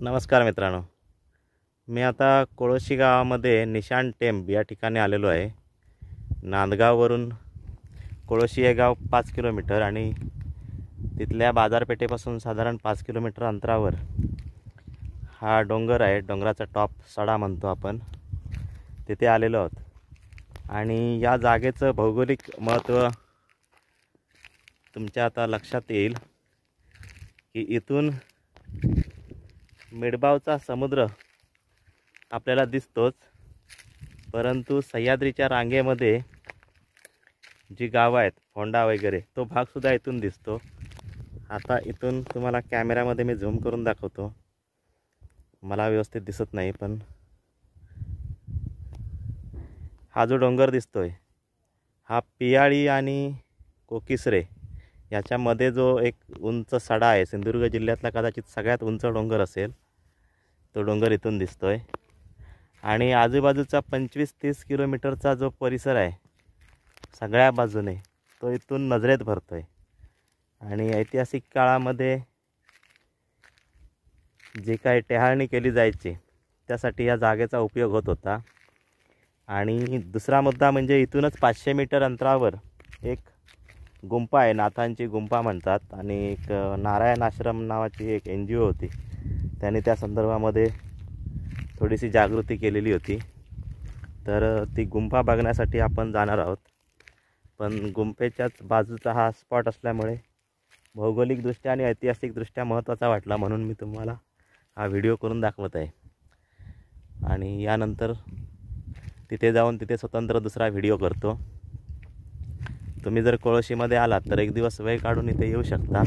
नमस्कार मित्रांनो, मी आता कोळोशी गावामध्ये निशाण टेंब या ठिकाणी आलेलो आहे. नांदगाववरून कोळोशी हे गाव 5 किलोमीटर आणि तिथल्या बाजारपेठेपासून साधारण 5 किलोमीटर अंतरावर हा डोंगर आहे. डोंगराचा टॉप सडा म्हणतो आपण, तिथे आलेलो आहोत. आणि या जागेचं भौगोलिक महत्त्व तुमच्या आता लक्षात येईल की इथून मिडबावचा समुद्र आपल्याला दिसतोच, परंतु सह्याद्रीच्या रांगेमध्ये जी गावं आहेत, फोंडा वगैरे, तो भागसुद्धा इथून दिसतो. आता इथून तुम्हाला कॅमेऱ्यामध्ये मी झूम करून दाखवतो. मला व्यवस्थित दिसत नाही, पण हा जो डोंगर दिसतोय हा पियाळी आणि कोकिसरे याच्यामध्ये जो एक उंच सडा आहे, सिंधुदुर्ग जिल्ह्यातला कदाचित सगळ्यात उंच डोंगर असेल, तो डोंगर इथून दिसतोय. आणि आजूबाजूचा 25-30 किलोमीटरचा जो परिसर आहे सगळ्या बाजूने, तो इथून नजरेत भरतोय. आणि ऐतिहासिक काळामध्ये जे काही टेहाळणी केली जायची त्यासाठी या जागेचा उपयोग होत होता. आणि दुसरा मुद्दा म्हणजे इथूनच 500 मीटर अंतरावर एक गुंफा आहे, नाथांची गुंफा म्हणतात. आणि एक नारायण आश्रम नावाची एक NGO होती, त्यांनी त्या संदर्भामध्ये थोडीशी जागृती केलेली होती. तर ती गुंफा बघण्यासाठी आपण जाणार आहोत. पण गुंफेच्याच बाजूचा हा स्पॉट असल्यामुळे भौगोलिकदृष्ट्या आणि ऐतिहासिकदृष्ट्या महत्त्वाचा वाटला, म्हणून मी तुम्हाला हा व्हिडिओ करून दाखवत आहे. आणि यानंतर तिथे जाऊन तिथे स्वतंत्र दुसरा व्हिडिओ करतो. तुम्ही जर कोळोशीमध्ये आलात तर एक दिवस वेळ काढून इथे येऊ शकता.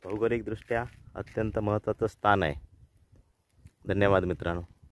भौगोलिकदृष्ट्या अत्यंत महत्त्वाचं स्थान आहे. धन्यवाद मित्रांनो.